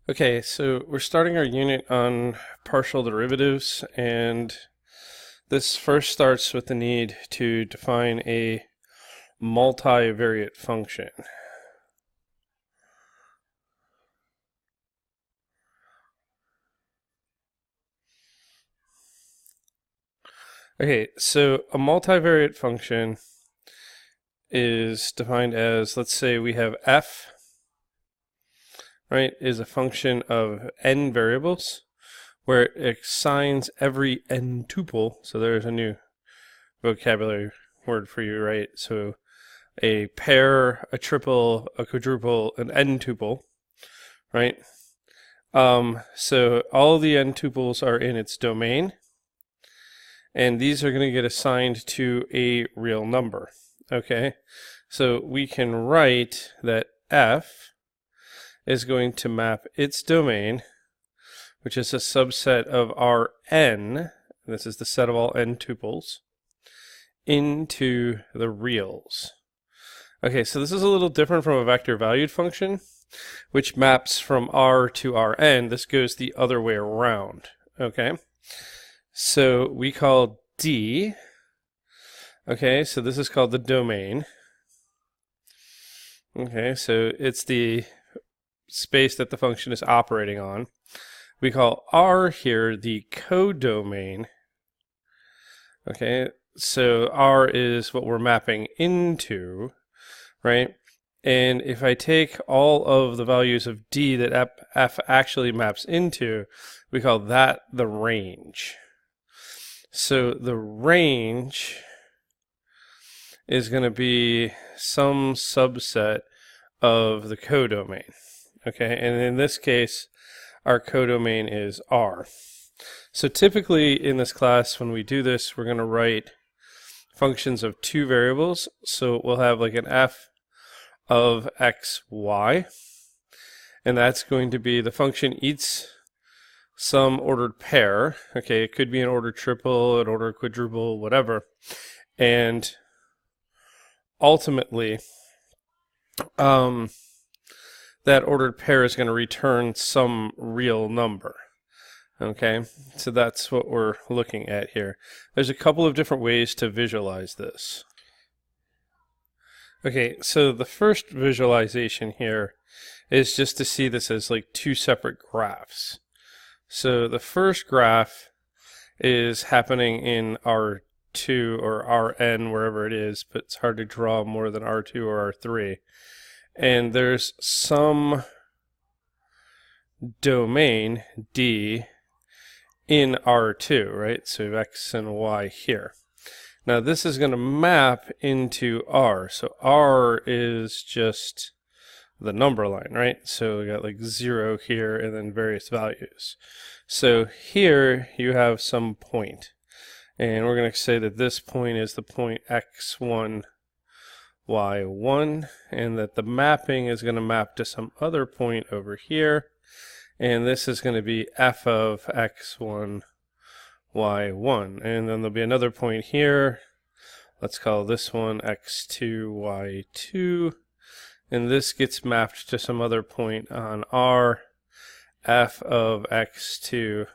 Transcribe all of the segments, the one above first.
Okay, so we're starting our unit on partial derivatives, and this first starts with the need to define a multivariate function. Okay, so a multivariate function is defined as, let's say we have f, right, is a function of n variables, where it assigns every n tuple, so there's a new vocabulary word for you, right? So a pair, a triple, a quadruple, an n tuple, right? So all the n tuples are in its domain, and these are going to get assigned to a real number. Okay, so we can write that f is going to map its domain, which is a subset of our n, this is the set of all n tuples, into the reals. Okay, so this is a little different from a vector valued function, which maps from R to Rn. This goes the other way around. Okay, so we call D, okay, so this is called the domain. Okay, so it's the space that the function is operating on. We call R here the codomain. Okay, so R is what we're mapping into, right? And if I take all of the values of D that f actually maps into, we call that the range. So the range is going to be some subset of the codomain. Okay, and in this case, our codomain is R. So typically in this class, when we do this, we're going to write functions of two variables. So we'll have like an f of x, y, and that's going to be the function eats some ordered pair. Okay, it could be an ordered triple, an ordered quadruple, whatever, and ultimately that ordered pair is going to return some real number. Okay, so that's what we're looking at here. There's a couple of different ways to visualize this. Okay, so the first visualization here is just to see this as like two separate graphs. So the first graph is happening in R2 or Rn, wherever it is, but it's hard to draw more than R2 or R3. And there's some domain, D, in R2, right? So we have X and Y here. Now this is going to map into R. So R is just the number line, right? So we got like 0 here and then various values. So here you have some point. And we're going to say that this point is the point x1, y1, and that the mapping is going to map to some other point over here. And this is going to be f of x1, y1. And then there'll be another point here. Let's call this one x2, y2. And this gets mapped to some other point on R, f of x2,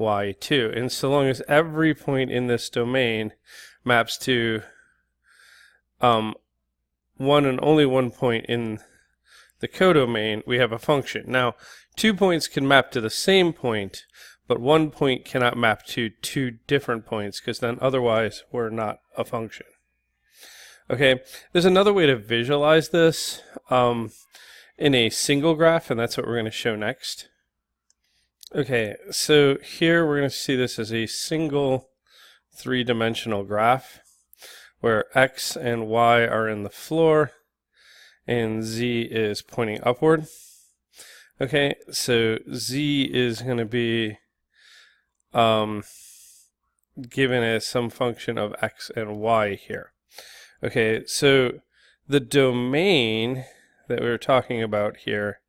y2. And so long as every point in this domain maps to one and only one point in the codomain, we have a function. Now, 2 points can map to the same point, but 1 point cannot map to 2 different points, because then otherwise we're not a function. Okay, there's another way to visualize this in a single graph, and that's what we're going to show next. Okay, so here we're going to see this as a single three-dimensional graph where x and y are in the floor and z is pointing upward. Okay, so z is going to be given as some function of x and y here. Okay, so the domain that we were talking about here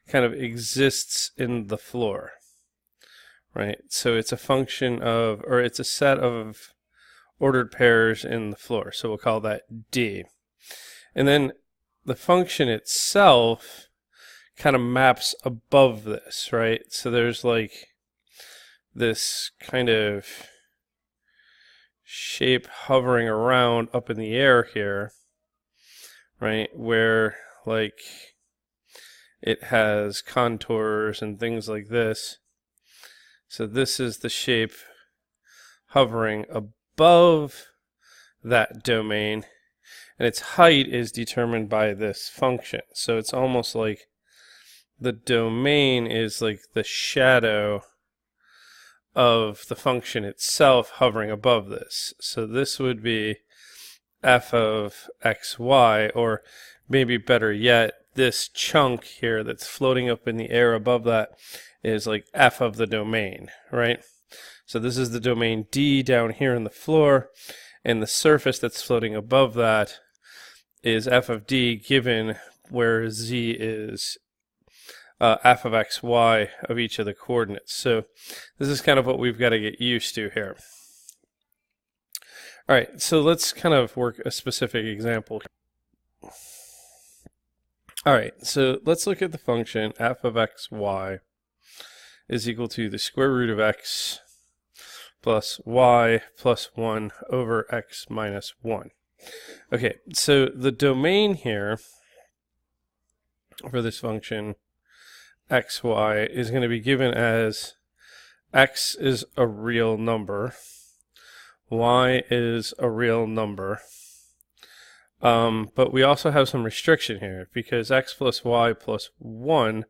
kind of exists in the floor, right? So it's a function of, or it's a set of ordered pairs in the floor. So we'll call that D. And then the function itself kind of maps above this, right? So there's like this kind of shape hovering around up in the air here, right? Where like it has contours and things like this. So this is the shape hovering above that domain, and its height is determined by this function. So it's almost like the domain is like the shadow of the function itself hovering above this. So this would be f of xy, or maybe better yet, this chunk here that's floating up in the air above that is like f of the domain, right? So this is the domain D down here on the floor, and the surface that's floating above that is f of D, given where z is f of xy of each of the coordinates. So this is kind of what we've got to get used to here. All right, so let's kind of work a specific example. All right, so let's look at the function f of xy is equal to the square root of x plus y plus 1 over x minus 1. Okay, so the domain here for this function xy is going to be given as x is a real number, y is a real number, but we also have some restriction here, because x plus y plus 1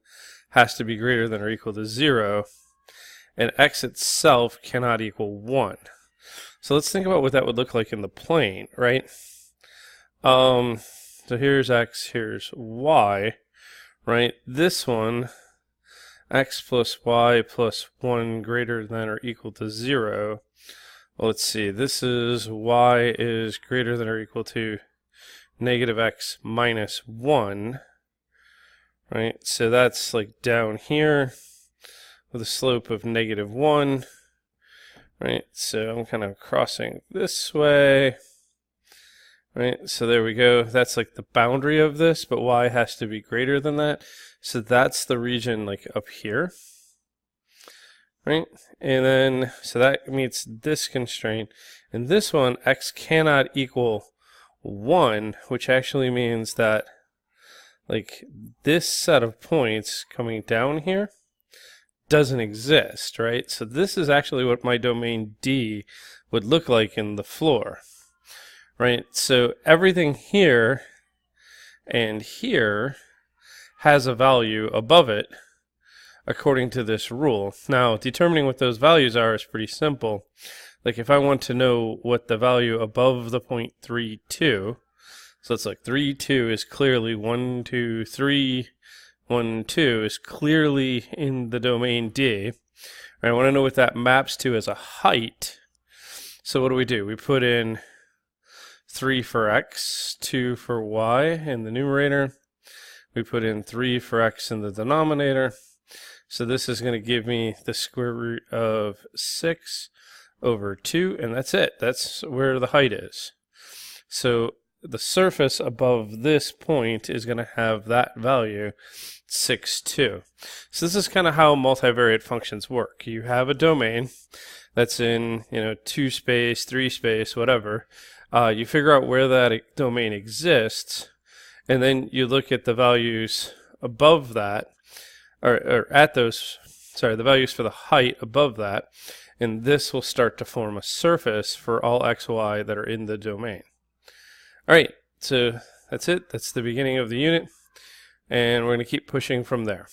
has to be greater than or equal to 0, and x itself cannot equal 1. So let's think about what that would look like in the plane, right? So here's x, here's y, right? This one, x plus y plus 1 greater than or equal to 0. Well, let's see, this is y is greater than or equal to negative x minus 1, right? So that's like down here with a slope of negative 1, right? So I'm kind of crossing this way, right? So there we go. That's like the boundary of this, but y has to be greater than that. So that's the region like up here, right? And then, so that meets this constraint. And this one, x cannot equal 1, which actually means that like this set of points coming down here doesn't exist, right? So this is actually what my domain D would look like in the floor, right? So everything here and here has a value above it according to this rule. Now, determining what those values are is pretty simple. Like if I want to know what the value above the point 3, 2, so it's like 3, 2 is clearly 1, 2, 3, 1, 2 is clearly in the domain D. I want to know what that maps to as a height. So what do? We put in 3 for x, 2 for y in the numerator. We put in 3 for x in the denominator. So this is going to give me the square root of 6 over 2, and that's it. That's where the height is. So the surface above this point is going to have that value, 6, 2. So this is kind of how multivariate functions work. You have a domain that's in 2 space, 3 space, whatever. You figure out where that domain exists, and then you look at the values above that, or at those, sorry, the values for the height above that, and this will start to form a surface for all xy that are in the domain. All right, so that's it. That's the beginning of the unit, and we're going to keep pushing from there.